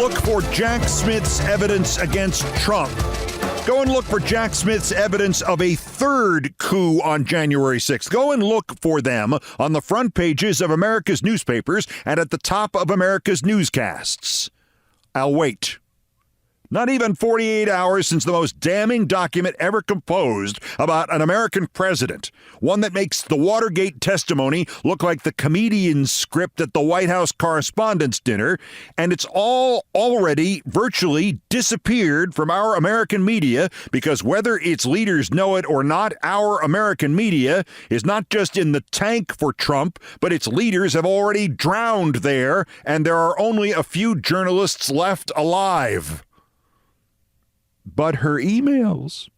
look for Jack Smith's evidence against Trump. Go and look for Jack Smith's evidence of a third coup on January 6th. Go and look for them on the front pages of America's newspapers and at the top of America's newscasts. I'll wait. Not even 48 hours since the most damning document ever composed about an American president, one that makes the Watergate testimony look like the comedian's script at the White House Correspondents Dinner, and it's all already virtually disappeared from our American media because whether its leaders know it or not, our American media is not just in the tank for Trump, but its leaders have already drowned there, and there are only a few journalists left alive. But her emails.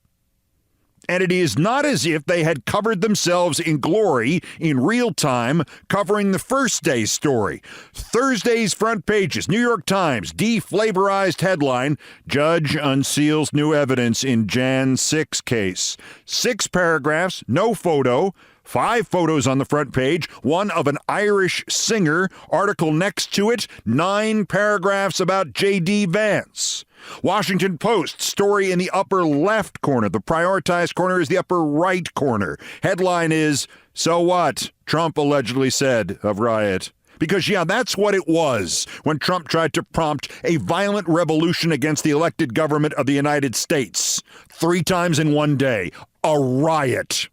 And it is not as if they had covered themselves in glory in real time, covering the first day's story. Thursday's front pages, New York Times, deflavorized headline, Judge unseals new evidence in Jan 6 case. 6 paragraphs, no photo. 5 photos on the front page, one of an Irish singer, article next to it, 9 paragraphs about J.D. Vance. Washington Post, story in the upper left corner. The prioritized corner is the upper right corner. Headline is, so what? Trump allegedly said of riot. Because, yeah, that's what it was when Trump tried to prompt a violent revolution against the elected government of the United States. 3 times in one day. A riot.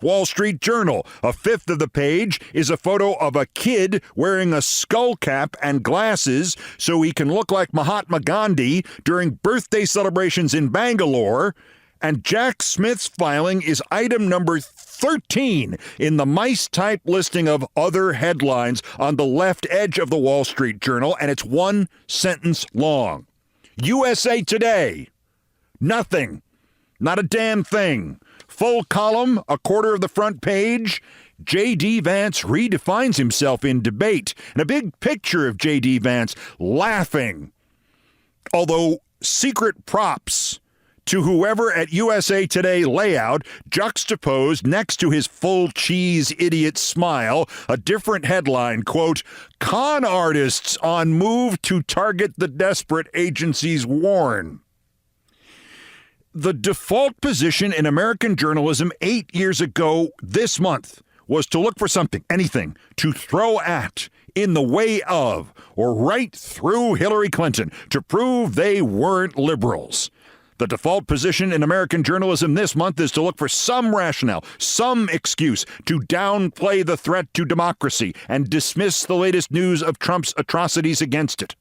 Wall Street Journal. A fifth of the page is a photo of a kid wearing a skull cap and glasses so he can look like Mahatma Gandhi during birthday celebrations in Bangalore. And Jack Smith's filing is item number 13 in the mice-type listing of other headlines on the left edge of the Wall Street Journal, and it's 1 sentence long. USA Today. Nothing. Not a damn thing. Full column, a quarter of the front page. J.D. Vance redefines himself in debate. And a big picture of J.D. Vance laughing. Although secret props to whoever at USA Today layout juxtaposed next to his full cheese idiot smile, a different headline, quote, con artists on move to target the desperate, agencies warn. The default position in American journalism 8 years ago this month was to look for something, anything, to throw at, in the way of, or right through Hillary Clinton to prove they weren't liberals. The default position in American journalism this month is to look for some rationale, some excuse to downplay the threat to democracy and dismiss the latest news of Trump's atrocities against it.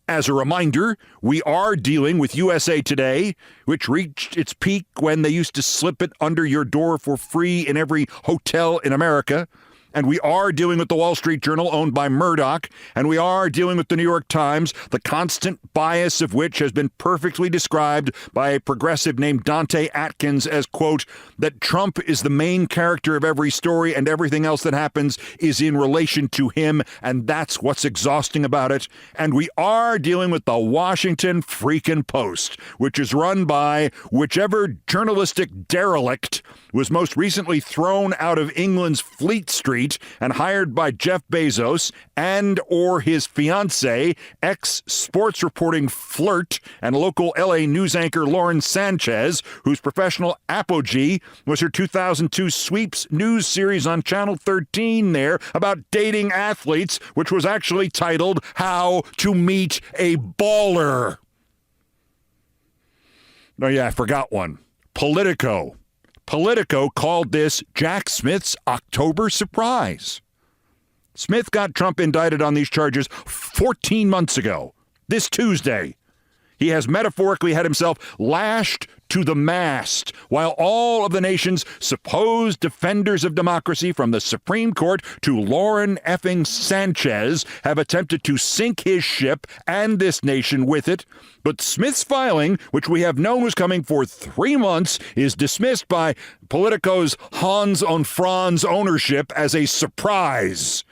As a reminder, we are dealing with USA Today, which reached its peak when they used to slip it under your door for free in every hotel in America. And we are dealing with the Wall Street Journal, owned by Murdoch. And we are dealing with the New York Times, the constant bias of which has been perfectly described by a progressive named Dante Atkins as, quote, that Trump is the main character of every story and everything else that happens is in relation to him. And that's what's exhausting about it. And we are dealing with the Washington freaking Post, which is run by whichever journalistic derelict was most recently thrown out of England's Fleet Street and hired by Jeff Bezos and or his fiancée, ex-sports reporting flirt and local LA news anchor Lauren Sanchez, whose professional apogee was her 2002 Sweeps news series on Channel 13 there about dating athletes, which was actually titled How to Meet a Baller. Oh yeah, I forgot one. Politico. Politico called this Jack Smith's October surprise. Smith got Trump indicted on these charges 14 months ago, this Tuesday. He has metaphorically had himself lashed to the mast, while all of the nation's supposed defenders of democracy, from the Supreme Court to Lauren effing Sanchez, have attempted to sink his ship and this nation with it. But Smith's filing, which we have known was coming for 3 months, is dismissed by Politico's Hans und Franz ownership as a surprise.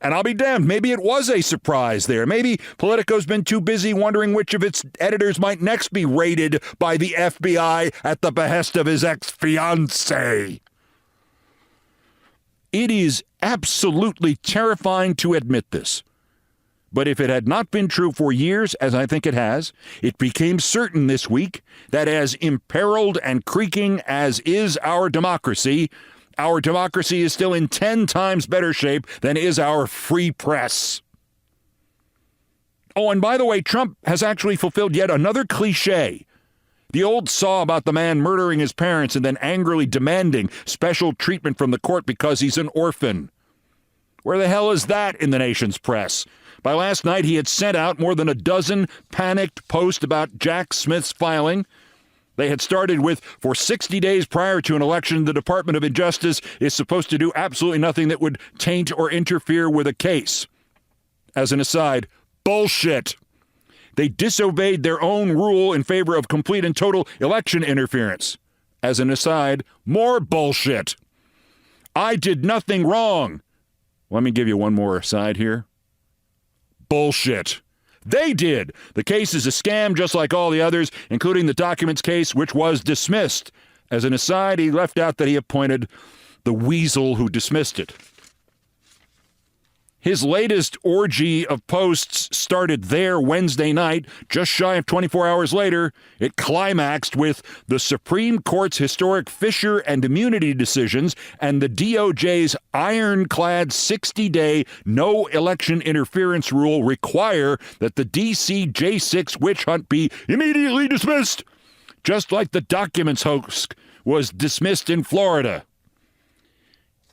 And I'll be damned, maybe it was a surprise there. Maybe Politico's been too busy wondering which of its editors might next be raided by the FBI at the behest of his ex-fiancée. It is absolutely terrifying to admit this, But if it had not been true for years, as I think it has, it became certain this week that as imperiled and creaking as is our democracy is still in 10 times better shape than is our free press. Oh, and by the way, Trump has actually fulfilled yet another cliche. The old saw about the man murdering his parents and then angrily demanding special treatment from the court because he's an orphan. Where the hell is that in the nation's press? By last night, he had sent out more than a dozen panicked posts about Jack Smith's filing. They had started with, for 60 days prior to an election, the Department of Justice is supposed to do absolutely nothing that would taint or interfere with a case. As an aside, bullshit. They disobeyed their own rule in favor of complete and total election interference. As an aside, more bullshit. I did nothing wrong. Let me give you one more aside here. Bullshit. They did. The case is a scam just like all the others, including the documents case, which was dismissed. As an aside, he left out that he appointed the weasel who dismissed it. His latest orgy of posts started there Wednesday night. Just shy of 24 hours later, it climaxed with the Supreme Court's historic Fisher and immunity decisions and the DOJ's ironclad 60-day no election interference rule require that the D.C. J6 witch hunt be immediately dismissed, just like the documents hoax was dismissed in Florida.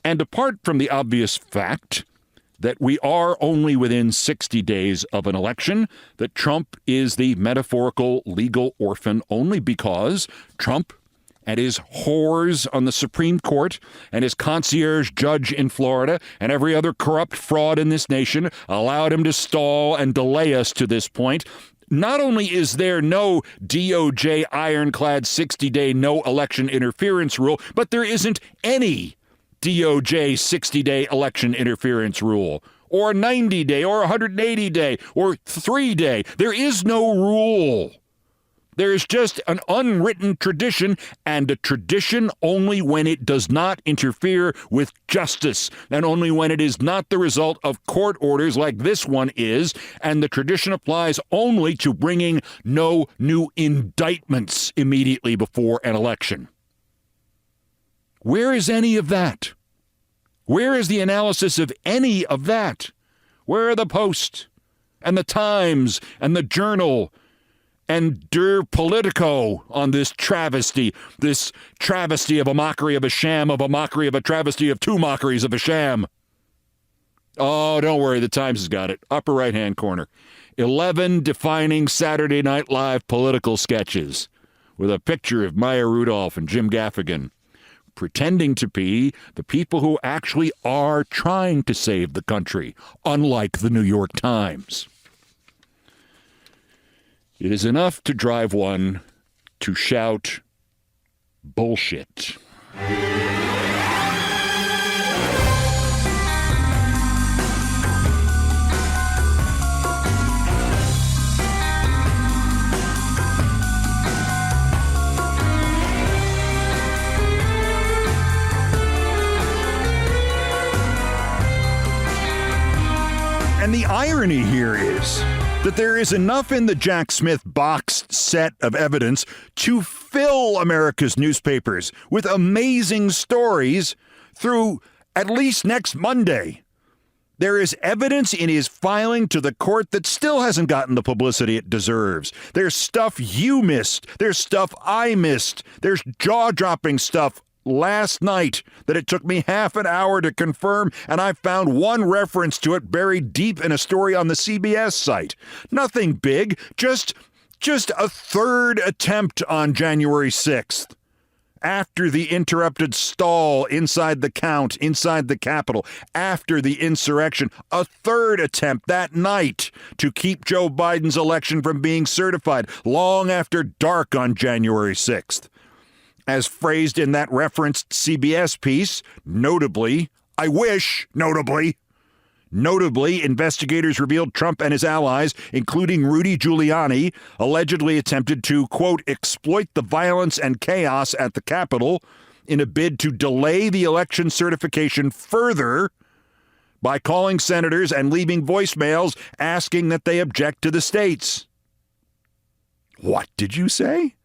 And apart from the obvious fact that we are only within 60 days of an election, that Trump is the metaphorical legal orphan only because Trump and his whores on the Supreme Court and his concierge judge in Florida and every other corrupt fraud in this nation allowed him to stall and delay us to this point. Not only is there no DOJ ironclad 60-day no election interference rule, but there isn't any DOJ 60-day election interference rule, or 90-day, or 180-day, or 3-day. There is no rule. There is just an unwritten tradition, and a tradition only when it does not interfere with justice, and only when it is not the result of court orders like this one is, and the tradition applies only to bringing no new indictments immediately before an election. Where is any of that? Where is the analysis of any of that? Where are the Post and the Times and the Journal and Der Politico on this travesty of a mockery of a sham, of a mockery of a travesty of two mockeries of a sham? Oh, don't worry, the Times has got it. Upper right-hand corner. 11 defining Saturday Night Live political sketches with a picture of Maya Rudolph and Jim Gaffigan, pretending to be the people who actually are trying to save the country, unlike the New York Times. It is enough to drive one to shout bullshit. And the irony here is that there is enough in the Jack Smith boxed set of evidence to fill America's newspapers with amazing stories through at least next Monday. There is evidence in his filing to the court that still hasn't gotten the publicity it deserves. There's stuff you missed. There's stuff I missed. There's jaw-dropping stuff last night that it took me half an hour to confirm, and I found one reference to it buried deep in a story on the CBS site. Nothing big, just a third attempt on January 6th. After the interrupted stall inside the count, inside the Capitol, after the insurrection, a third attempt that night to keep Joe Biden's election from being certified long after dark on January 6th. As phrased in that referenced CBS piece, notably, investigators revealed Trump and his allies, including Rudy Giuliani, allegedly attempted to, quote, exploit the violence and chaos at the Capitol in a bid to delay the election certification further by calling senators and leaving voicemails asking that they object to the states. What did you say?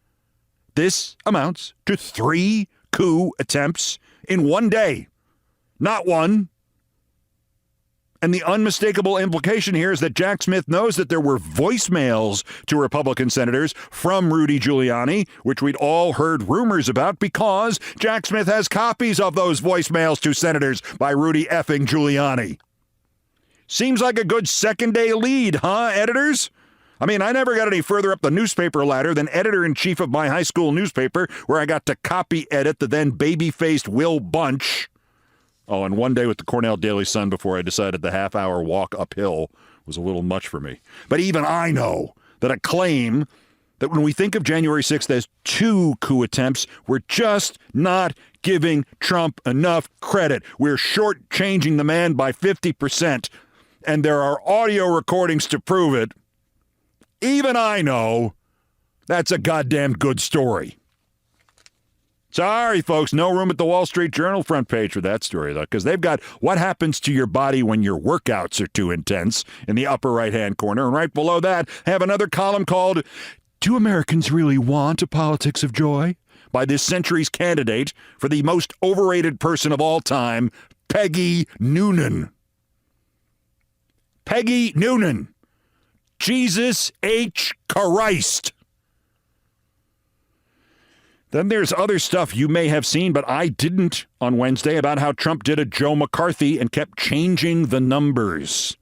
This amounts to 3 coup attempts in one day. Not one. And the unmistakable implication here is that Jack Smith knows that there were voicemails to Republican senators from Rudy Giuliani, which we'd all heard rumors about because Jack Smith has copies of those voicemails to senators by Rudy effing Giuliani. Seems like a good second-day lead, huh, editors? I mean, I never got any further up the newspaper ladder than editor-in-chief of my high school newspaper, where I got to copy edit the then baby-faced Will Bunch. Oh, and one day with the Cornell Daily Sun before I decided the half-hour walk uphill was a little much for me. But even I know that a claim that when we think of January 6th as 2 coup attempts, we're just not giving Trump enough credit. We're shortchanging the man by 50%, and there are audio recordings to prove it. Even I know that's a goddamn good story. Sorry, folks, no room at the Wall Street Journal front page for that story, though, because they've got what happens to your body when your workouts are too intense in the upper right-hand corner. And right below that, have another column called, Do Americans Really Want a Politics of Joy? By this century's candidate for the most overrated person of all time, Peggy Noonan. Peggy Noonan. Jesus H. Christ. Then there's other stuff you may have seen, but I didn't on Wednesday, about how Trump did a Joe McCarthy and kept changing the numbers.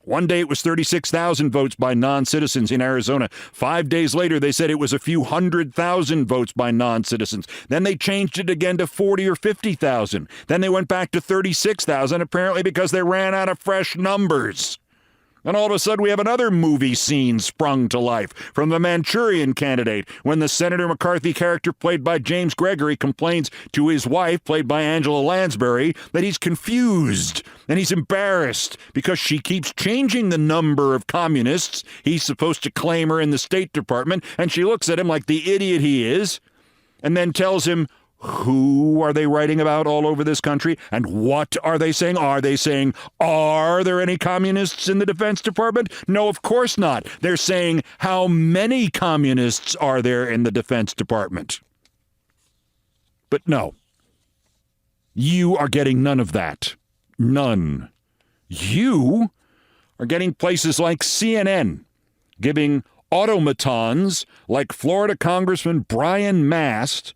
One day it was 36,000 votes by non-citizens in Arizona. 5 days later, they said it was a few 100,000 votes by non-citizens. Then they changed it again to 40 or 50,000. Then they went back to 36,000, apparently because they ran out of fresh numbers. And all of a sudden, we have another movie scene sprung to life from the Manchurian Candidate when the Senator McCarthy character played by James Gregory complains to his wife, played by Angela Lansbury, that he's confused and he's embarrassed because she keeps changing the number of communists he's supposed to claim her in the State Department, and she looks at him like the idiot he is and then tells him, who are they writing about all over this country? And what are they saying? Are they saying, are there any communists in the Defense Department? No, of course not. They're saying, how many communists are there in the Defense Department? But no, you are getting none of that. None. You are getting places like CNN giving automatons like Florida Congressman Brian Mast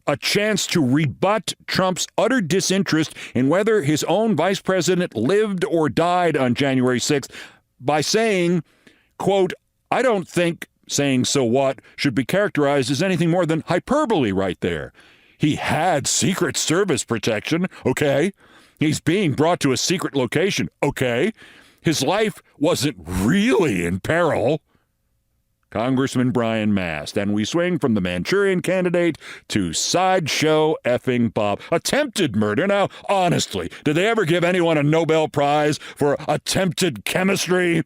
a chance to rebut Trump's utter disinterest in whether his own vice president lived or died on January 6th by saying, quote, I don't think saying so what should be characterized as anything more than hyperbole right there. He had Secret Service protection, okay? He's being brought to a secret location, okay? His life wasn't really in peril. Congressman Brian Mast, and we swing from the Manchurian Candidate to Sideshow effing Bob. Attempted murder. Now, honestly, did they ever give anyone a Nobel Prize for attempted chemistry?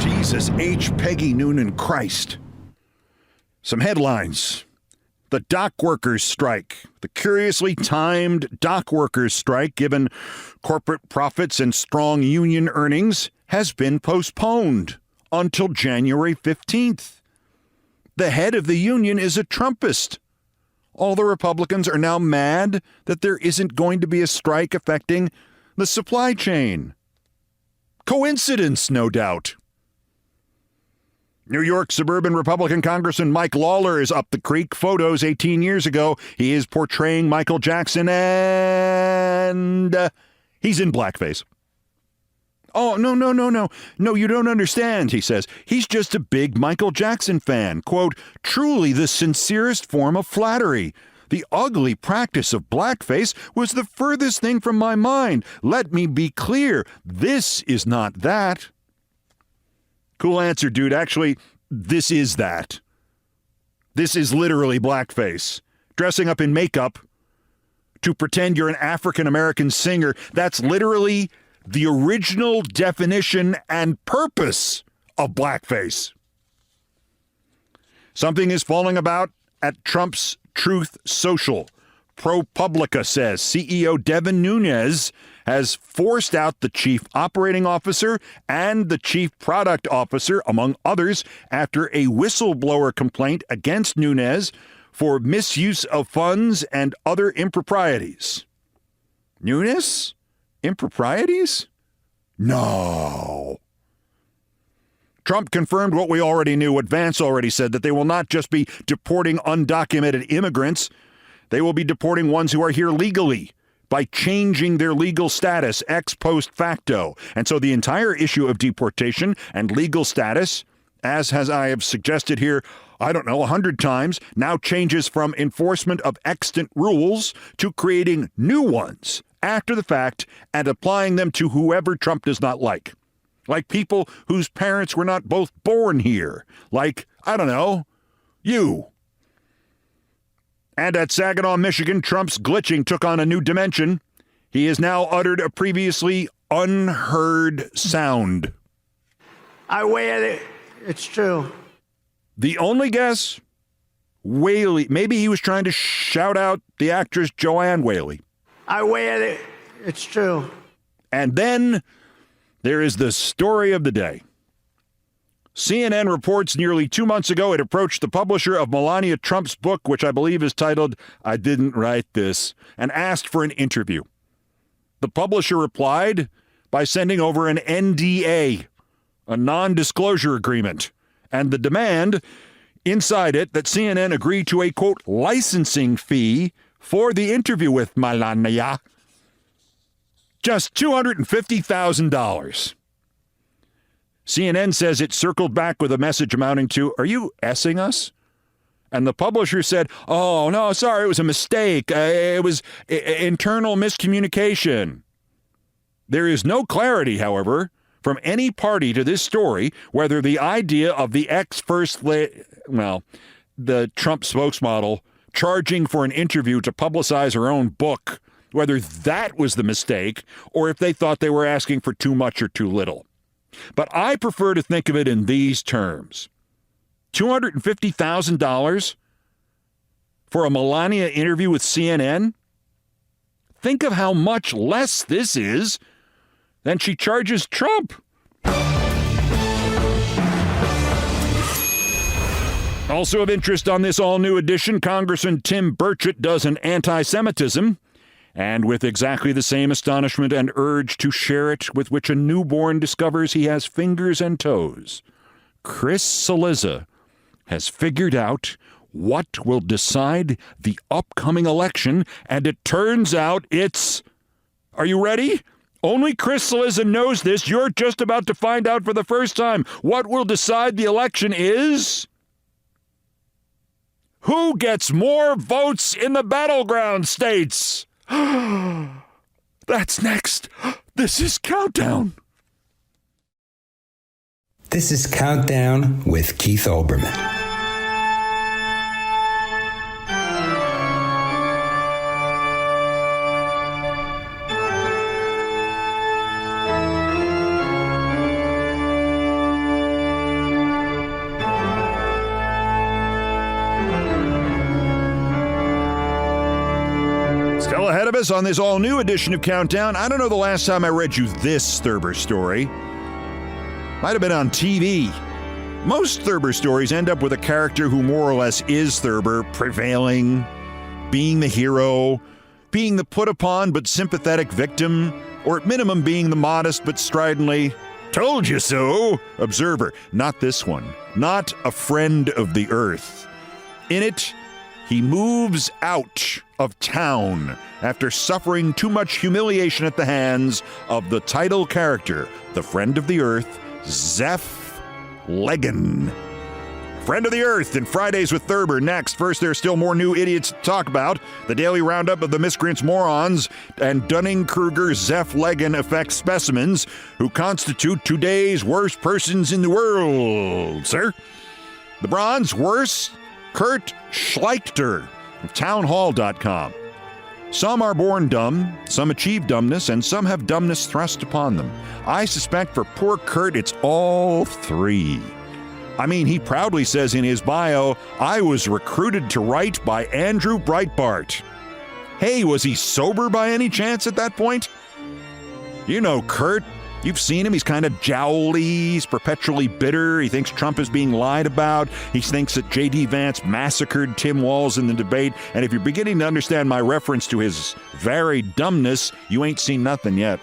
Jesus H. Peggy Noonan Christ. Some headlines. The dock workers strike. The curiously timed dock workers strike, given corporate profits and strong union earnings, has been postponed until January 15th. The head of the union is a Trumpist. All the Republicans are now mad that there isn't going to be a strike affecting the supply chain. Coincidence, no doubt. New York suburban Republican Congressman Mike Lawler is up the creek. Photos 18 years ago. He is portraying Michael Jackson, and he's in blackface. Oh, no. No, you don't understand, he says. He's just a big Michael Jackson fan. Quote, truly the sincerest form of flattery. The ugly practice of blackface was the furthest thing from my mind. Let me be clear. This is not that. Cool answer, dude. Actually, this is that. This is literally blackface. Dressing up in makeup to pretend you're an African-American singer. That's literally the original definition and purpose of blackface. Something is falling about at Trump's Truth Social. ProPublica says CEO Devin Nunes has forced out the chief operating officer and the chief product officer, among others, after a whistleblower complaint against Nunes for misuse of funds and other improprieties. Nunes? Improprieties? No. Trump confirmed what we already knew, what Vance already said, that they will not just be deporting undocumented immigrants. They will be deporting ones who are here legally by changing their legal status ex post facto. And so the entire issue of deportation and legal status, I have suggested here, 100 times, now changes from enforcement of extant rules to creating new ones after the fact and applying them to whoever Trump does not like. Like people whose parents were not both born here. Like, you. And at Saginaw, Michigan, Trump's glitching took on a new dimension. He has now uttered a previously unheard sound. I weigh it. It's true. The only guess? Whaley. Maybe he was trying to shout out the actress Joanne Whaley. I weigh it. It's true. And then there is the story of the day. CNN reports nearly 2 months ago it approached the publisher of Melania Trump's book, which I believe is titled, I Didn't Write This, and asked for an interview. The publisher replied by sending over an NDA, a non-disclosure agreement, and the demand inside it that CNN agree to a, quote, licensing fee for the interview with Melania. Just $250,000. CNN says it circled back with a message amounting to, are you S-ing us? And the publisher said, oh, no, sorry, it was a mistake. It was internal miscommunication. There is no clarity, however, from any party to this story whether the idea of the the Trump spokesmodel charging for an interview to publicize her own book, whether that was the mistake or if they thought they were asking for too much or too little. But I prefer to think of it in these terms. $250,000 for a Melania interview with CNN? Think of how much less this is than she charges Trump. Also of interest on this all-new edition, Congressman Tim Burchett does an anti-Semitism, and with exactly the same astonishment and urge to share it with which a newborn discovers he has fingers and toes, Chris Cillizza has figured out what will decide the upcoming election, and it turns out it's... Are you ready? Only Chris Cillizza knows this. You're just about to find out for the first time. What will decide the election is... who gets more votes in the battleground states? That's next. This is Countdown. This is Countdown with Keith Olbermann. Still ahead of us on this all-new edition of Countdown. I don't know the last time I read you this Thurber story. Might have been on TV. Most Thurber stories end up with a character who more or less is Thurber, prevailing, being the hero, being the put-upon but sympathetic victim, or at minimum being the modest but stridently, told you so, observer. Not this one. Not a friend of the earth. In it, he moves out of town after suffering too much humiliation at the hands of the title character, the friend of the earth, Zeph Legan. Friend of the Earth and Fridays with Thurber next. First, there's still more new idiots to talk about. The daily roundup of the miscreants, morons, and Dunning-Kruger Zeph Legan effect specimens who constitute today's worst persons in the world, sir. The bronze worst, Kurt Schleichter of townhall.com. Some are born dumb, some achieve dumbness, and some have dumbness thrust upon them. I suspect for poor Kurt, it's all three. I mean, he proudly says in his bio, I was recruited to write by Andrew Breitbart. Hey, was he sober by any chance at that point? You know Kurt. You've seen him. He's kind of jowly. He's perpetually bitter. He thinks Trump is being lied about. He thinks that J.D. Vance massacred Tim Walz in the debate. And if you're beginning to understand my reference to his varied dumbness, you ain't seen nothing yet.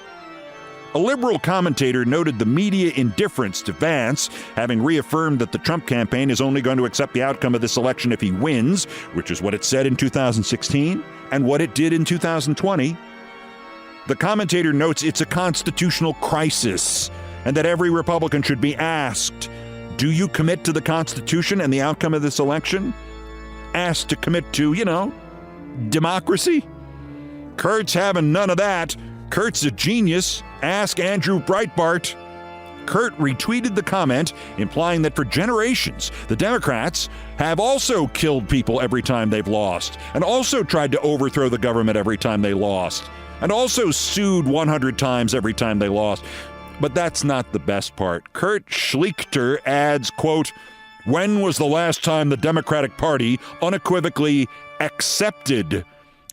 A liberal commentator noted the media indifference to Vance, having reaffirmed that the Trump campaign is only going to accept the outcome of this election if he wins, which is what it said in 2016 and what it did in 2020. The commentator notes it's a constitutional crisis and that every Republican should be asked, do you commit to the Constitution and the outcome of this election? Asked to commit to, democracy? Kurt's having none of that. Kurt's a genius. Ask Andrew Breitbart. Kurt retweeted the comment, implying that for generations, the Democrats have also killed people every time they've lost, and also tried to overthrow the government every time they lost, and also sued 100 times every time they lost. But that's not the best part. Kurt Schlichter adds, quote, when was the last time the Democratic Party unequivocally accepted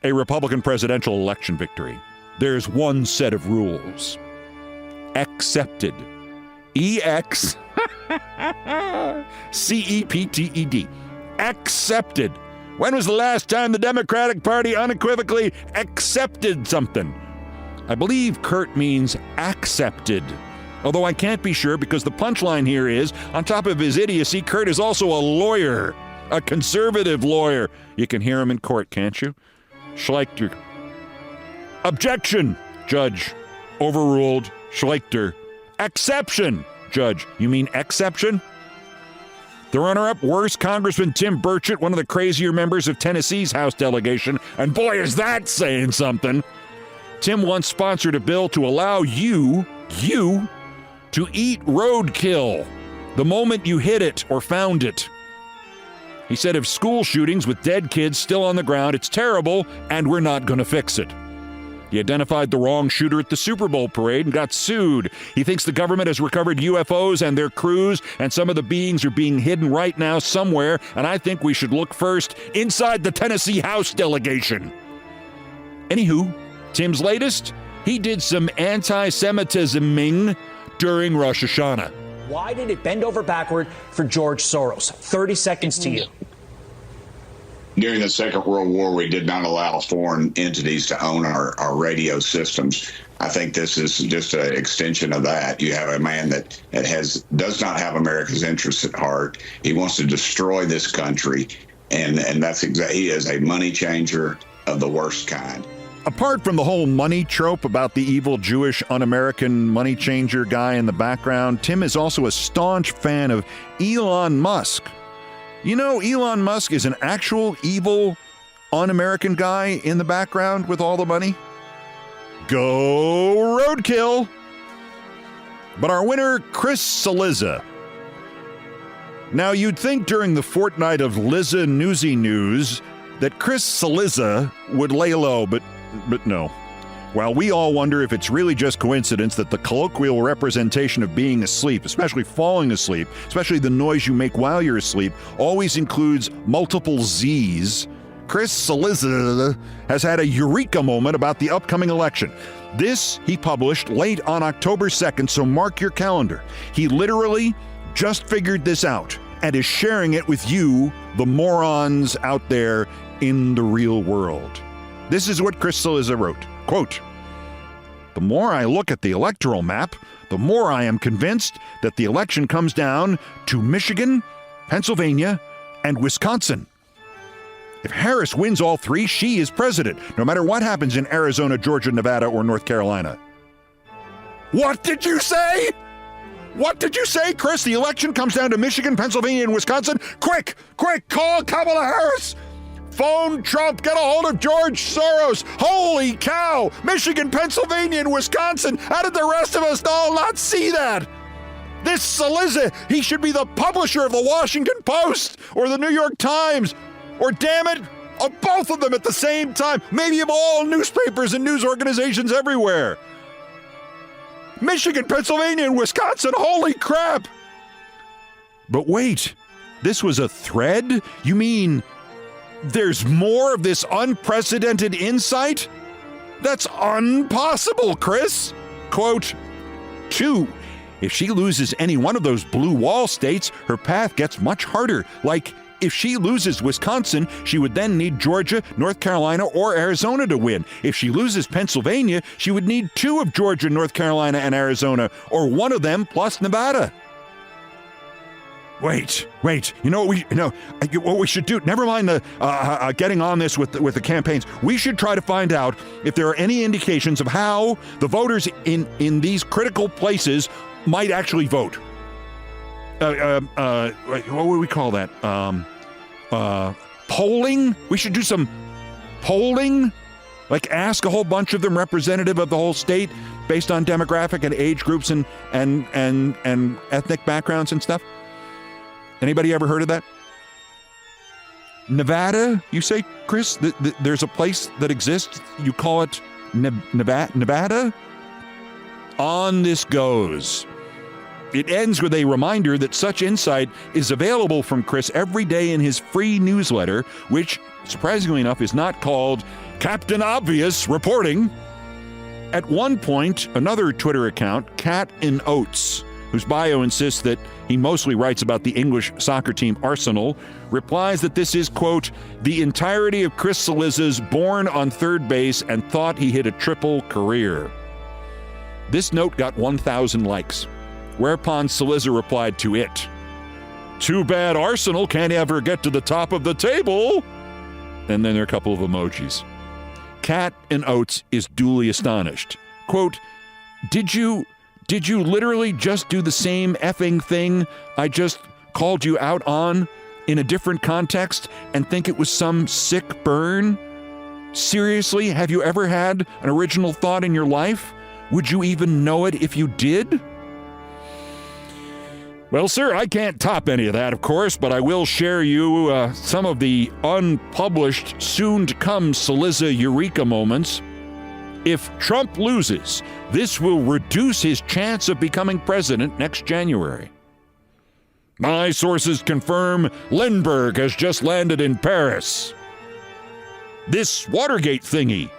a Republican presidential election victory? There's one set of rules. Accepted. E-X-C-E-P-T-E-D. Accepted. When was the last time the Democratic Party unequivocally accepted something? I believe Kurt means accepted. Although I can't be sure because the punchline here is, on top of his idiocy, Kurt is also a lawyer. A conservative lawyer. You can hear him in court, can't you? Schleicher. Objection, Judge. Overruled. Schleicher. Exception, Judge. You mean exception? The runner-up, worst Congressman Tim Burchett, one of the crazier members of Tennessee's House delegation, and boy is that saying something. Tim once sponsored a bill to allow you to eat roadkill the moment you hit it or found it. He said of school shootings with dead kids still on the ground, it's terrible and we're not going to fix it. He identified the wrong shooter at the Super Bowl parade and got sued. He thinks the government has recovered UFOs and their crews, and some of the beings are being hidden right now somewhere, and I think we should look first inside the Tennessee House delegation. Anywho, Tim's latest, he did some anti-Semitisming during Rosh Hashanah. Why did it bend over backward for George Soros? 30 seconds to you. During the Second World War, we did not allow foreign entities to own our radio systems. I think this is just an extension of that. You have a man that does not have America's interests at heart. He wants to destroy this country, and that's exactly, he is a money changer of the worst kind. Apart from the whole money trope about the evil Jewish un-American money changer guy in the background, Tim is also a staunch fan of Elon Musk. You know, Elon Musk is an actual evil un-American guy in the background with all the money. Go roadkill! But our winner, Chris Cillizza. Now, you'd think during the fortnight of Liza Newsy News that Chris Cillizza would lay low, but no. While we all wonder if it's really just coincidence that the colloquial representation of being asleep, especially falling asleep, especially the noise you make while you're asleep, always includes multiple Z's, Chris Cillizza has had a eureka moment about the upcoming election. This he published late on October 2nd, so mark your calendar. He literally just figured this out and is sharing it with you, the morons out there in the real world. This is what Chris Cillizza wrote. Quote, the more I look at the electoral map, the more I am convinced that the election comes down to Michigan, Pennsylvania, and Wisconsin. If Harris wins all three, she is president, no matter what happens in Arizona, Georgia, Nevada, or North Carolina. What did you say? What did you say, Chris? The election comes down to Michigan, Pennsylvania, and Wisconsin? Quick, call Kamala Harris! Phone Trump, get a hold of George Soros. Holy cow! Michigan, Pennsylvania, and Wisconsin. How did the rest of us all not see that? This Cillizza, he should be the publisher of the Washington Post or the New York Times, or damn it, of both of them at the same time. Maybe of all newspapers and news organizations everywhere. Michigan, Pennsylvania, and Wisconsin, holy crap! But wait, this was a thread? You mean there's more of this unprecedented insight? That's impossible, Chris. Quote, 2. If she loses any one of those blue wall states, her path gets much harder. Like, if she loses Wisconsin, she would then need Georgia, North Carolina, or Arizona to win. If she loses Pennsylvania, she would need 2 of Georgia, North Carolina, and Arizona, or one of them plus Nevada. Wait. You know what we should do? Never mind the getting on this with the campaigns. We should try to find out if there are any indications of how the voters in these critical places might actually vote. What would we call that? Polling? We should do some polling. Like ask a whole bunch of them representative of the whole state based on demographic and age groups and ethnic backgrounds and stuff. Anybody ever heard of that? Nevada, you say, Chris? There's a place that exists. You call it Nevada? On this goes. It ends with a reminder that such insight is available from Chris every day in his free newsletter, which, surprisingly enough, is not called Captain Obvious Reporting. At one point, another Twitter account, Cat in Oats, whose bio insists that he mostly writes about the English soccer team Arsenal, replies that this is, quote, the entirety of Chris Cillizza's born on third base and thought he hit a triple career. This note got 1,000 likes, whereupon Cillizza replied to it, too bad Arsenal can't ever get to the top of the table. And then there are a couple of emojis. Cat in Oats is duly astonished. Quote, Did you literally just do the same effing thing I just called you out on in a different context and think it was some sick burn? Seriously, have you ever had an original thought in your life? Would you even know it if you did? Well, sir, I can't top any of that, of course, but I will share you some of the unpublished, soon-to-come Cillizza Eureka moments. If Trump loses, this will reduce his chance of becoming president next January. My sources confirm Lindbergh has just landed in Paris. This Watergate thingy,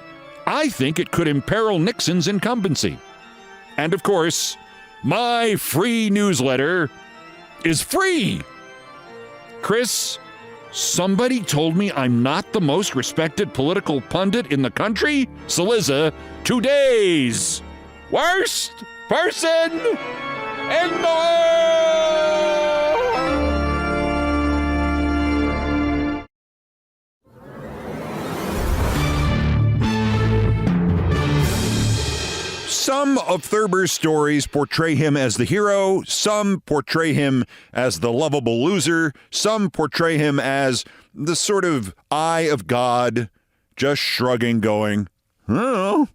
I think it could imperil Nixon's incumbency. And of course, my free newsletter is free. Chris, somebody told me I'm not the most respected political pundit in the country? Cillizza, 2 days. Worst person in the world! Some of Thurber's stories portray him as the hero, some portray him as the lovable loser, some portray him as the sort of eye of God, just shrugging, going, oh.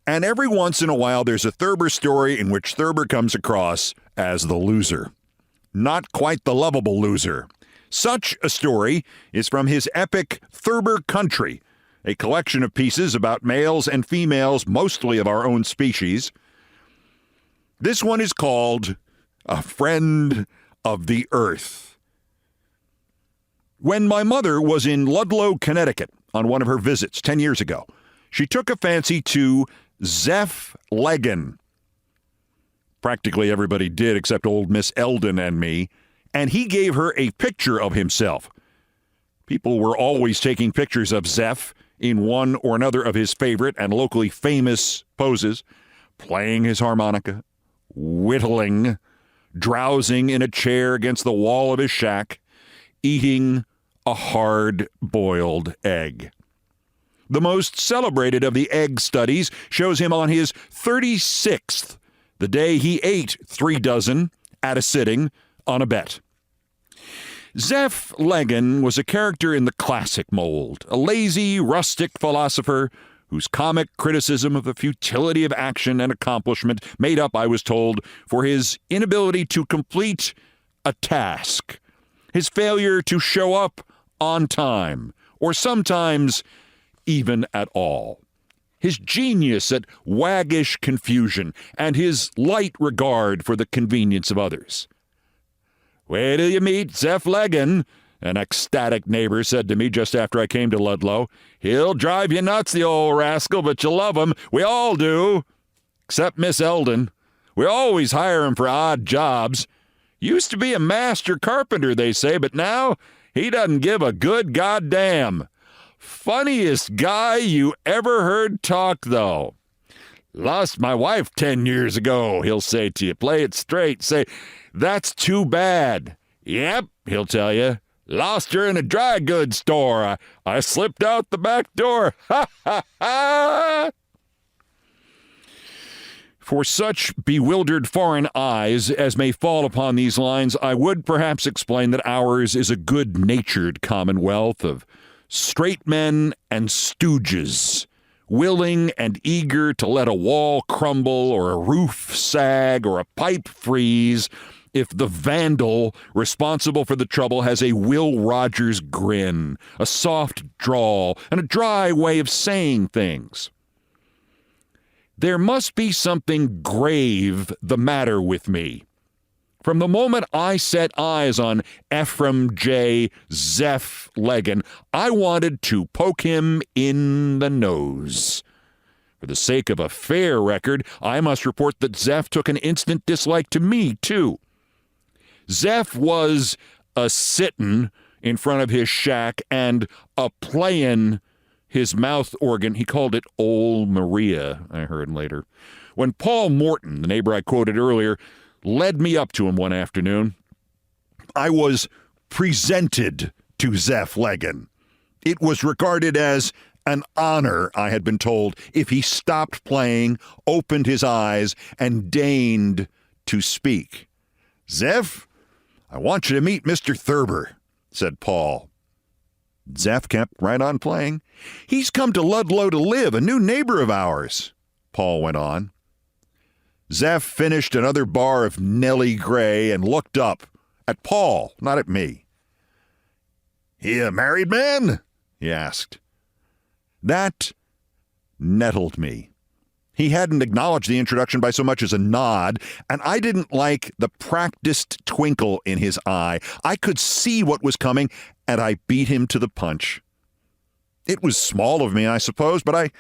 And every once in a while, there's a Thurber story in which Thurber comes across as the loser. Not quite the lovable loser. Such a story is from his epic Thurber Country, a collection of pieces about males and females, mostly of our own species. This one is called A Friend of the Earth. When my mother was in Ludlow, Connecticut, on one of her visits 10 years ago, she took a fancy to Zeph Legan. Practically everybody did except old Miss Eldon and me, and he gave her a picture of himself. People were always taking pictures of Zeph in one or another of his favorite and locally famous poses, playing his harmonica, whittling, drowsing in a chair against the wall of his shack, eating a hard-boiled egg. The most celebrated of the egg studies shows him on his 36th, the day he ate 3 dozen at a sitting on a bet. Zeph Legan was a character in the classic mold, a lazy, rustic philosopher whose comic criticism of the futility of action and accomplishment made up, I was told, for his inability to complete a task, his failure to show up on time, or sometimes even at all, his genius at waggish confusion, and his light regard for the convenience of others. Wait till you meet Zeph Leggin, an ecstatic neighbor said to me just after I came to Ludlow. He'll drive you nuts, the old rascal, but you'll love him. We all do. Except Miss Eldon. We always hire him for odd jobs. Used to be a master carpenter, they say, but now he doesn't give a good goddamn. Funniest guy you ever heard talk, though. Lost my wife 10 years ago, he'll say to you. Play it straight. Say, that's too bad. Yep, he'll tell you. Lost her in a dry goods store. I slipped out the back door. Ha, ha, ha. For such bewildered foreign eyes as may fall upon these lines, I would perhaps explain that ours is a good-natured commonwealth of straight men and stooges, willing and eager to let a wall crumble or a roof sag or a pipe freeze if the vandal responsible for the trouble has a Will Rogers grin, a soft drawl, and a dry way of saying things. There must be something grave the matter with me. From the moment I set eyes on Ephraim J. Zeph Leggin, I wanted to poke him in the nose. For the sake of a fair record, I must report that Zeph took an instant dislike to me, too. Zeph was a-sittin' in front of his shack and a-playin' his mouth organ. He called it Old Maria, I heard later. When Paul Morton, the neighbor I quoted earlier, led me up to him one afternoon, I was presented to Zeph Leggin. It was regarded as an honor, I had been told, if he stopped playing, opened his eyes, and deigned to speak. Zeph, I want you to meet Mr. Thurber, said Paul. Zeph kept right on playing. He's come to Ludlow to live, a new neighbor of ours, Paul went on. Zeph finished another bar of Nellie Gray and looked up at Paul, not at me. He a married man? He asked. That nettled me. He hadn't acknowledged the introduction by so much as a nod, and I didn't like the practiced twinkle in his eye. I could see what was coming, and I beat him to the punch. It was small of me, I suppose, but I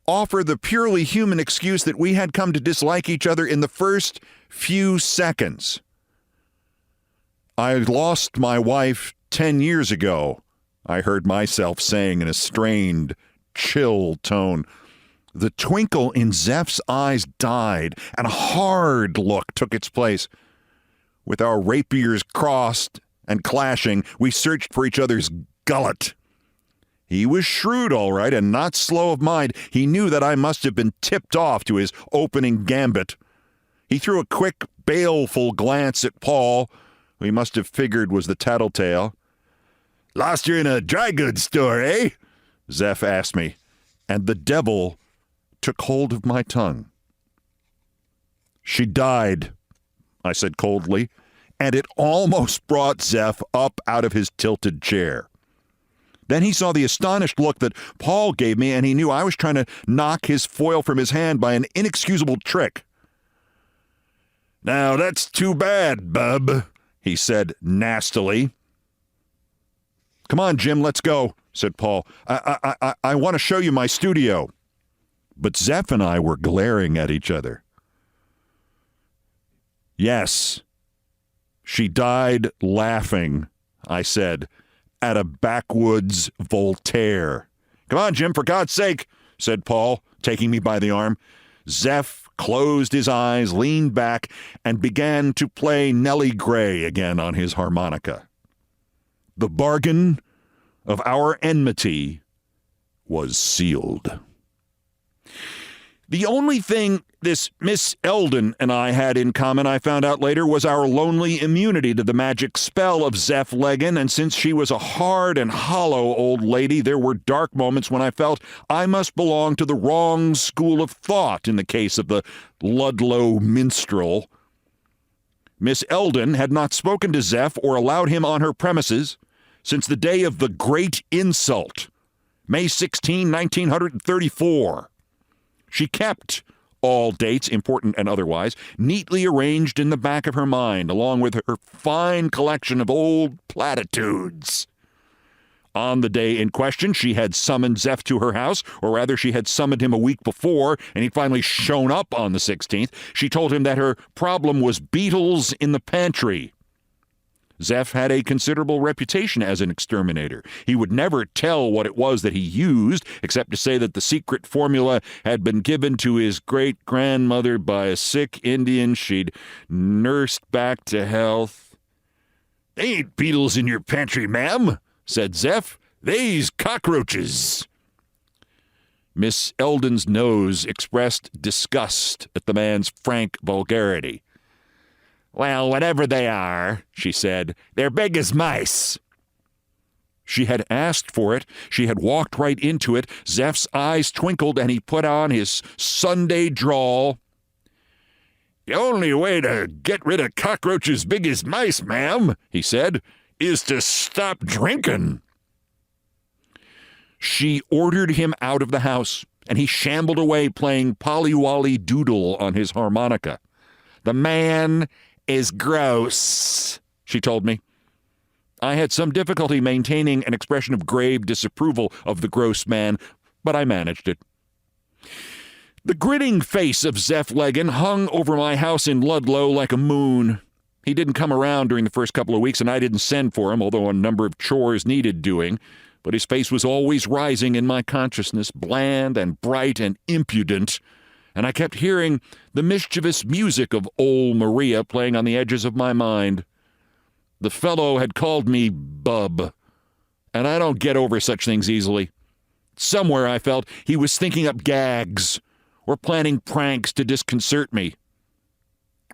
offer the purely human excuse that we had come to dislike each other in the first few seconds. I lost my wife 10 years ago, I heard myself saying in a strained, chill tone. The twinkle in Zeph's eyes died, and a hard look took its place. With our rapiers crossed and clashing, we searched for each other's gullet. He was shrewd, all right, and not slow of mind. He knew that I must have been tipped off to his opening gambit. He threw a quick, baleful glance at Paul, who he must have figured was the tattletale. Lost her in a dry goods store, eh? Zeph asked me, and the devil took hold of my tongue. She died, I said coldly, and it almost brought Zeph up out of his tilted chair. Then he saw the astonished look that Paul gave me, and he knew I was trying to knock his foil from his hand by an inexcusable trick. Now, that's too bad, bub, he said nastily. Come on, Jim, let's go, said Paul. I want to show you my studio. But Zeph and I were glaring at each other. Yes, she died laughing, I said, at a backwoods Voltaire. Come on, Jim, for God's sake, said Paul, taking me by the arm. Zeph closed his eyes, leaned back, and began to play Nellie Gray again on his harmonica. The bargain of our enmity was sealed. The only thing this Miss Eldon and I had in common, I found out later, was our lonely immunity to the magic spell of Zeph Leggin, and since she was a hard and hollow old lady, there were dark moments when I felt I must belong to the wrong school of thought in the case of the Ludlow minstrel. Miss Eldon had not spoken to Zeph or allowed him on her premises since the day of the Great Insult, May 16, 1934. She kept all dates, important and otherwise, neatly arranged in the back of her mind, along with her fine collection of old platitudes. On the day in question, she had summoned Zeph to her house, or rather she had summoned him a week before, and he'd finally shown up on the 16th. She told him that her problem was beetles in the pantry. Zeph had a considerable reputation as an exterminator. He would never tell what it was that he used, except to say that the secret formula had been given to his great-grandmother by a sick Indian she'd nursed back to health. "They ain't beetles in your pantry, ma'am," said Zeph. "They's cockroaches." Miss Eldon's nose expressed disgust at the man's frank vulgarity. "Well, whatever they are," she said, "they're big as mice." She had asked for it. She had walked right into it. Zeph's eyes twinkled, and he put on his Sunday drawl. "The only way to get rid of cockroaches big as mice, ma'am," he said, "is to stop drinking." She ordered him out of the house, and he shambled away playing Polly Wolly Doodle on his harmonica. "The man is gross," she told me. I had some difficulty maintaining an expression of grave disapproval of the gross man, but I managed it. The grinning face of Zeph Leggin hung over my house in Ludlow like a moon. He didn't come around during the first couple of weeks, and I didn't send for him, although a number of chores needed doing. But his face was always rising in my consciousness, bland and bright and impudent, and I kept hearing the mischievous music of Old Maria playing on the edges of my mind. The fellow had called me Bub, and I don't get over such things easily. Somewhere I felt he was thinking up gags or planning pranks to disconcert me.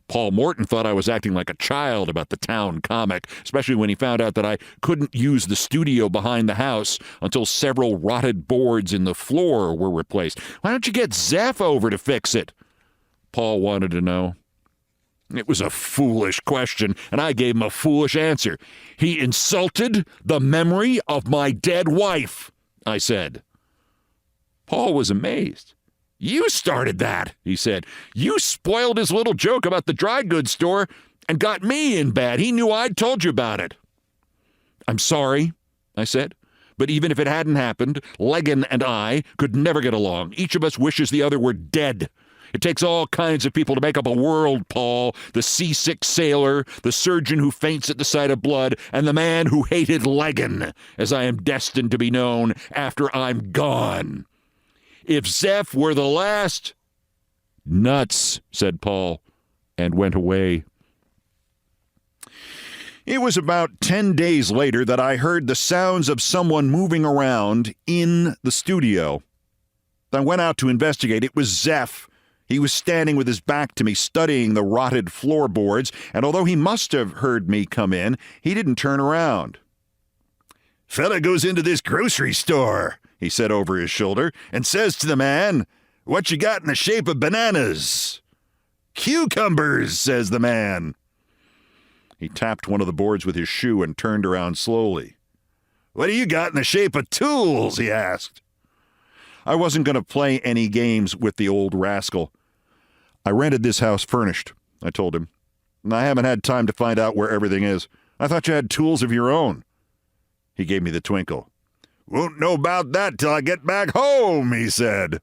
Paul Morton thought I was acting like a child about the town comic, especially when he found out that I couldn't use the studio behind the house until several rotted boards in the floor were replaced. "Why don't you get Zeph over to fix it?" Paul wanted to know. It was a foolish question, and I gave him a foolish answer. "He insulted the memory of my dead wife," I said. Paul was amazed. "You started that," he said. "You spoiled his little joke about the dry goods store and got me in bad. He knew I'd told you about it." "I'm sorry," I said. "But even if it hadn't happened, Leggin and I could never get along. Each of us wishes the other were dead. It takes all kinds of people to make up a world, Paul. The seasick sailor, the surgeon who faints at the sight of blood, and the man who hated Leggin, as I am destined to be known after I'm gone. If Zeph were the last—" "Nuts," said Paul, and went away. It was about 10 days later that I heard the sounds of someone moving around in the studio. I went out to investigate. It was Zeph. He was standing with his back to me, studying the rotted floorboards, and although he must have heard me come in, he didn't turn around. "Fella goes into this grocery store," he said over his shoulder, and says to the man, "What you got in the shape of bananas?" "Cucumbers," says the man. He tapped one of the boards with his shoe and turned around slowly. "What do you got in the shape of tools?" he asked. I wasn't going to play any games with the old rascal. "I rented this house furnished," I told him. "And I haven't had time to find out where everything is. I thought you had tools of your own." He gave me the twinkle. "Won't know about that till I get back home," he said.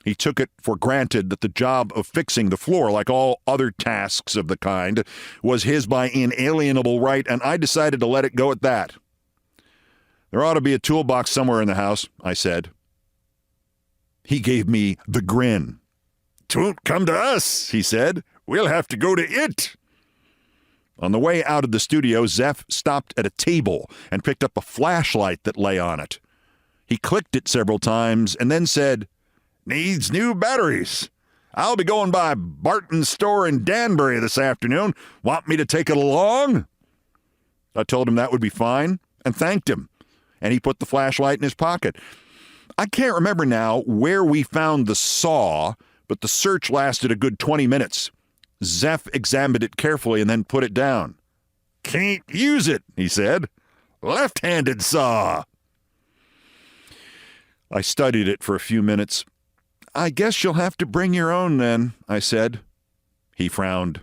He took it for granted that the job of fixing the floor, like all other tasks of the kind, was his by inalienable right, and I decided to let it go at that. "There ought to be a toolbox somewhere in the house," I said. He gave me the grin. "'Twon't come to us," he said. "We'll have to go to it." On the way out of the studio, Zeph stopped at a table and picked up a flashlight that lay on it. He clicked it several times and then said, "Needs new batteries. I'll be going by Barton's store in Danbury this afternoon. Want me to take it along?" I told him that would be fine and thanked him, and he put the flashlight in his pocket. I can't remember now where we found the saw, but the search lasted a good 20 minutes. Zeph examined it carefully and then put it down. "Can't use it," he said. "Left-handed saw." I studied it for a few minutes. I guess you'll have to bring your own then, I said. He frowned.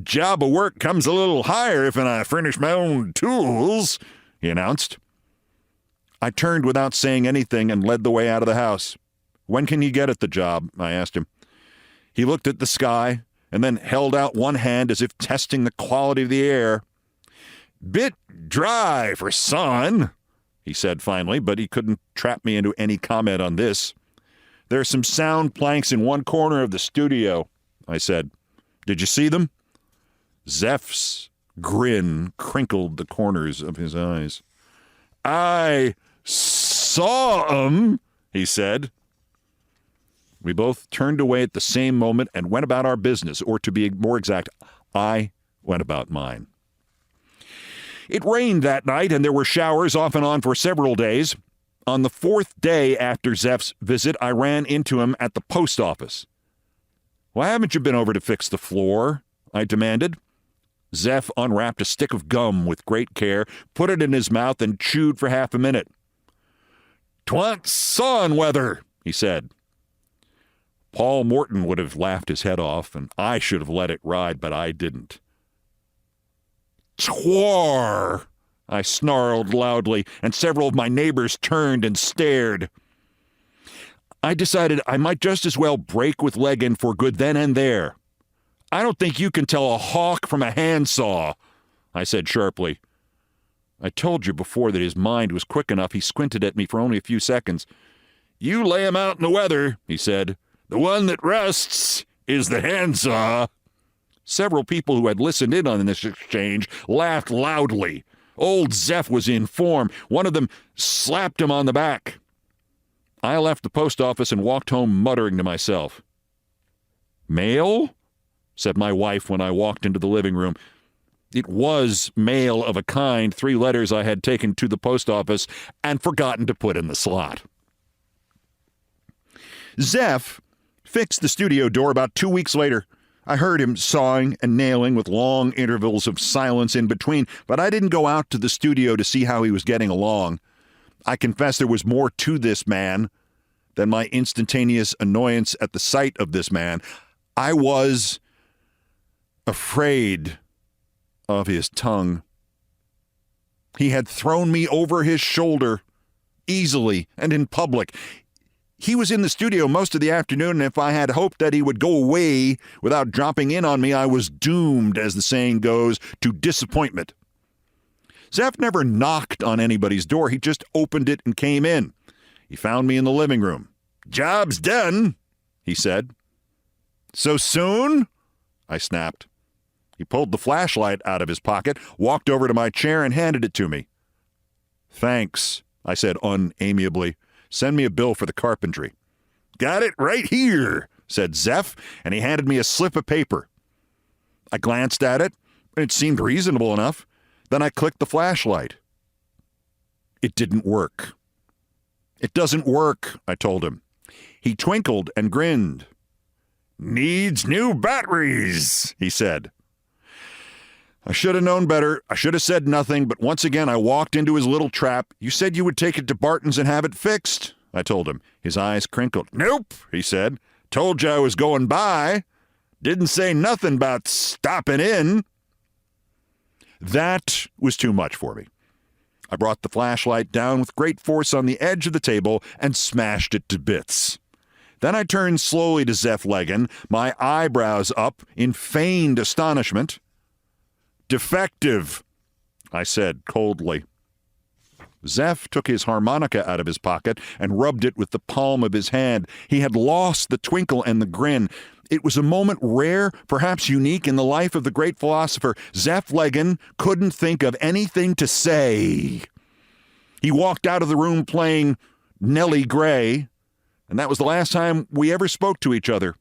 Job of work comes a little higher if I furnish my own tools, he announced. I turned without saying anything and led the way out of the house. When can you get at the job? I asked him. He looked at the sky and then held out one hand as if testing the quality of the air. Bit dry for sun, he said finally, but he couldn't trap me into any comment on this. There are some sound planks in one corner of the studio, I said. Did you see them? Zeph's grin crinkled the corners of his eyes. I saw 'em, he said. We both turned away at the same moment and went about our business, or to be more exact, I went about mine. It rained that night, and there were showers off and on for several days. On the fourth day after Zeph's visit, I ran into him at the post office. Why haven't you been over to fix the floor? I demanded. Zeph unwrapped a stick of gum with great care, put it in his mouth, and chewed for half a minute. "'Twa'n't sawin' weather," he said. Paul Morton would have laughed his head off, and I should have let it ride, but I didn't. "'Twar!" I snarled loudly, and several of my neighbors turned and stared. I decided I might just as well break with Leggin for good then and there. "I don't think you can tell a hawk from a handsaw," I said sharply. I told you before that his mind was quick enough. He squinted at me for only a few seconds. "You lay him out in the weather," he said. "The one that rests is the handsaw." Several people who had listened in on this exchange laughed loudly. Old Zeph was in form. One of them slapped him on the back. I left the post office and walked home muttering to myself. "Mail?" said my wife when I walked into the living room. It was mail of a kind, 3 letters I had taken to the post office and forgotten to put in the slot. Zeph fixed the studio door about 2 weeks later. I heard him sawing and nailing with long intervals of silence in between, but I didn't go out to the studio to see how he was getting along. I confess there was more to this man than my instantaneous annoyance at the sight of this man. I was afraid of his tongue. He had thrown me over his shoulder, easily and in public. He was in the studio most of the afternoon, and if I had hoped that he would go away without dropping in on me, I was doomed, as the saying goes, to disappointment. Zeph never knocked on anybody's door. He just opened it and came in. He found me in the living room. "Job's done," he said. "So soon?" I snapped. He pulled the flashlight out of his pocket, walked over to my chair, and handed it to me. "Thanks," I said unamiably. "Send me a bill for the carpentry." "Got it right here," said Zeph, and he handed me a slip of paper. I glanced at it, and it seemed reasonable enough. Then I clicked the flashlight. It didn't work. "It doesn't work," I told him. He twinkled and grinned. "Needs new batteries," he said. I should have known better. I should have said nothing, but once again I walked into his little trap. "You said you would take it to Barton's and have it fixed," I told him. His eyes crinkled. "Nope," he said. "Told you I was going by. Didn't say nothing about stopping in." That was too much for me. I brought the flashlight down with great force on the edge of the table and smashed it to bits. Then I turned slowly to Zeph Leggin, my eyebrows up in feigned astonishment. "Defective," I said coldly. Zeph took his harmonica out of his pocket and rubbed it with the palm of his hand. He had lost the twinkle and the grin. It was a moment rare, perhaps unique in the life of the great philosopher. Zeph Leggin couldn't think of anything to say. He walked out of the room playing Nellie Gray, and that was the last time we ever spoke to each other.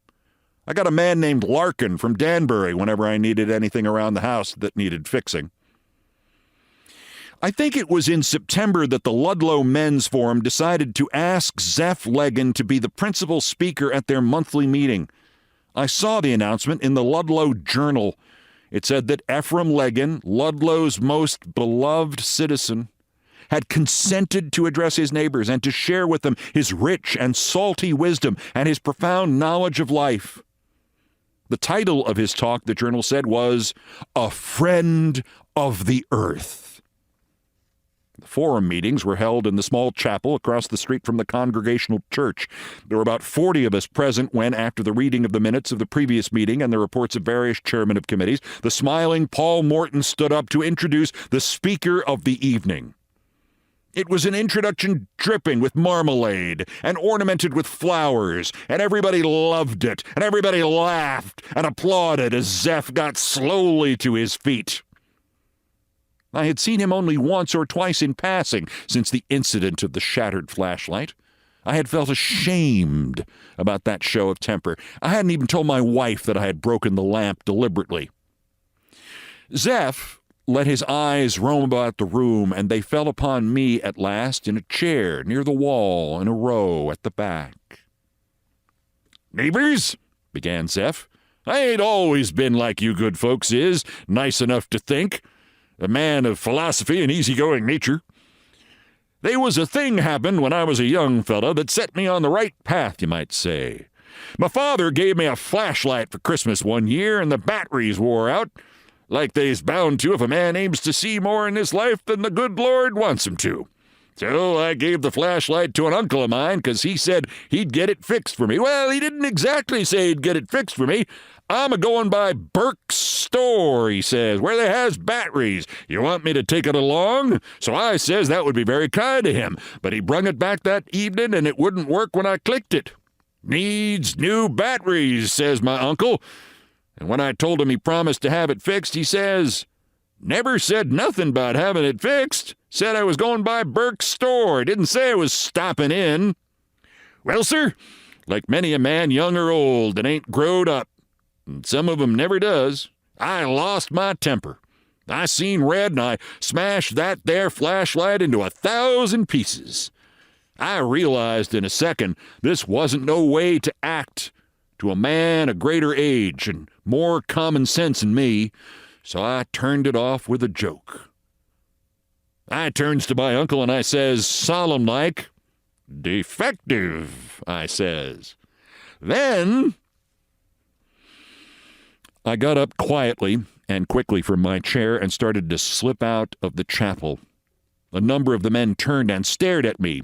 I got a man named Larkin from Danbury whenever I needed anything around the house that needed fixing. I think it was in September that the Ludlow Men's Forum decided to ask Zeph Leggin to be the principal speaker at their monthly meeting. I saw the announcement in the Ludlow Journal. It said that Ephraim Leggin, Ludlow's most beloved citizen, had consented to address his neighbors and to share with them his rich and salty wisdom and his profound knowledge of life. The title of his talk, the Journal said, was A Friend of the Earth. The forum meetings were held in the small chapel across the street from the Congregational Church. There were about 40 of us present when, after the reading of the minutes of the previous meeting and the reports of various chairmen of committees, the smiling Paul Morton stood up to introduce the speaker of the evening. It was an introduction dripping with marmalade and ornamented with flowers, and everybody loved it, and everybody laughed and applauded as Zeph got slowly to his feet. I had seen him only once or twice in passing since the incident of the shattered flashlight. I had felt ashamed about that show of temper. I hadn't even told my wife that I had broken the lamp deliberately. Zeph let his eyes roam about the room, and they fell upon me at last in a chair near the wall in a row at the back. "Neighbors," began Zeph, "I ain't always been like you good folks is, nice enough to think. A man of philosophy and easygoing nature. They was a thing happened when I was a young fella that set me on the right path, you might say. My father gave me a flashlight for Christmas one year, and the batteries wore out, like they's bound to if a man aims to see more in his life than the good Lord wants him to. So I gave the flashlight to an uncle of mine, 'cause he said he'd get it fixed for me. Well, he didn't exactly say he'd get it fixed for me. I'm a-going by Burke's store, he says, where they has batteries. You want me to take it along? So I says that would be very kind of him, but he brung it back that evening and it wouldn't work when I clicked it. Needs new batteries, says my uncle. And when I told him he promised to have it fixed, he says, never said nothing about having it fixed. Said I was going by Burke's store. Didn't say I was stopping in. Well, sir, like many a man, young or old, that ain't growed up, and some of 'em never does, I lost my temper. I seen red, and I smashed that there flashlight into 1,000 pieces. I realized in a second this wasn't no way to act to a man of greater age and more common sense than me, so I turned it off with a joke. I turns to my uncle and I says, solemn-like, defective, I says. Then I got up quietly and quickly from my chair and started to slip out of the chapel. A number of the men turned and stared at me,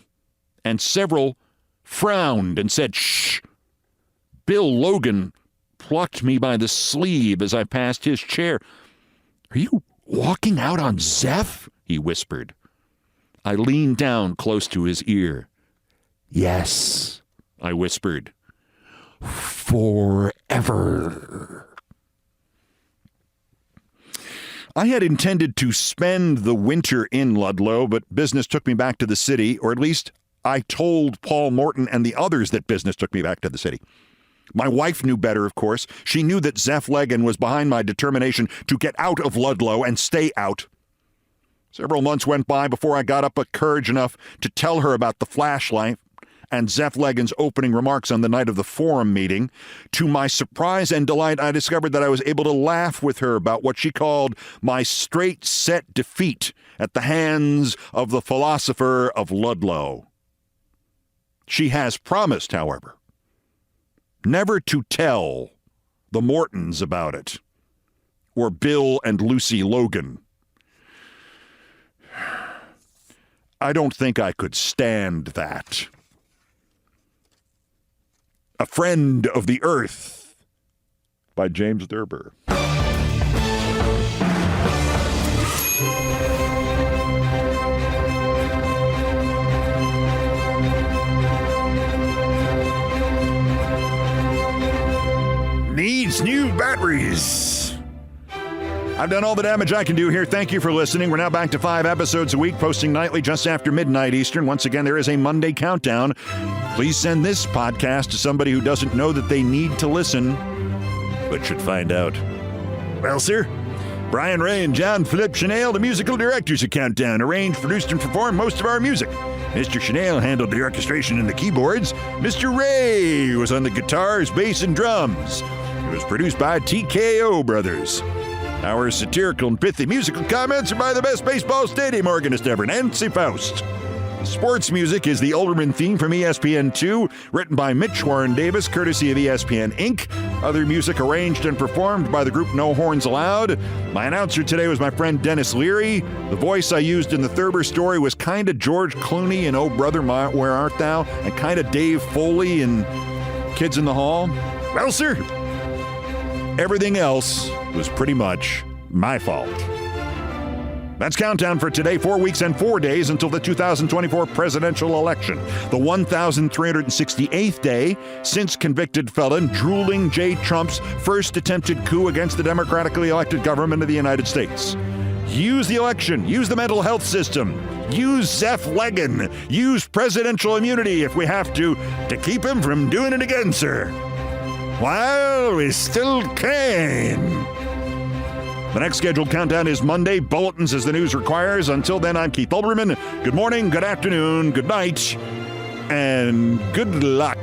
and several frowned and said, shh. Bill Logan plucked me by the sleeve as I passed his chair. Are you walking out on Zeph? He whispered. I leaned down close to his ear. Yes, I whispered. Forever. I had intended to spend the winter in Ludlow, but business took me back to the city, or at least I told Paul Morton and the others that business took me back to the city. My wife knew better, of course. She knew that Zeph Legan was behind my determination to get out of Ludlow and stay out. Several months went by before I got up courage enough to tell her about the flashlight and Zeph Legan's opening remarks on the night of the forum meeting. To my surprise and delight, I discovered that I was able to laugh with her about what she called my straight-set defeat at the hands of the philosopher of Ludlow. She has promised, however, never to tell the Mortons about it, or Bill and Lucy Logan. I don't think I could stand that. A Friend of the Earth by James Thurber. Needs new batteries. I've done all the damage I can do here. Thank you for listening. We're now back to 5 episodes a week, posting nightly just after midnight Eastern. Once again, there is a Monday countdown. Please send this podcast to somebody who doesn't know that they need to listen, but should find out. Well, sir, Brian Ray and John Philip Chanel, the musical directors of Countdown, arranged, produced, and performed most of our music. Mr. Chanel handled the orchestration and the keyboards. Mr. Ray was on the guitars, bass, and drums. It was produced by TKO Brothers. Our satirical and pithy musical comments are by the best baseball stadium organist ever, Nancy Faust. Sports music is the Olbermann theme from ESPN2, written by Mitch Warren Davis, courtesy of ESPN Inc. Other music arranged and performed by the group No Horns Allowed. My announcer today was my friend Dennis Leary. The voice I used in the Thurber story was kind of George Clooney in Oh Brother, Where Art Thou? And kind of Dave Foley in Kids in the Hall. Well, sir, everything else was pretty much my fault. That's Countdown for today, 4 weeks and 4 days until the 2024 presidential election. The 1,368th day since convicted felon drooling J. Trump's first attempted coup against the democratically elected government of the United States. Use the election. Use the mental health system. Use Zeph Leggin. Use presidential immunity if we have to keep him from doing it again, sir. While we still can. The next scheduled countdown is Monday. Bulletins as the news requires. Until then, I'm Keith Olbermann. Good morning, good afternoon, good night, and good luck.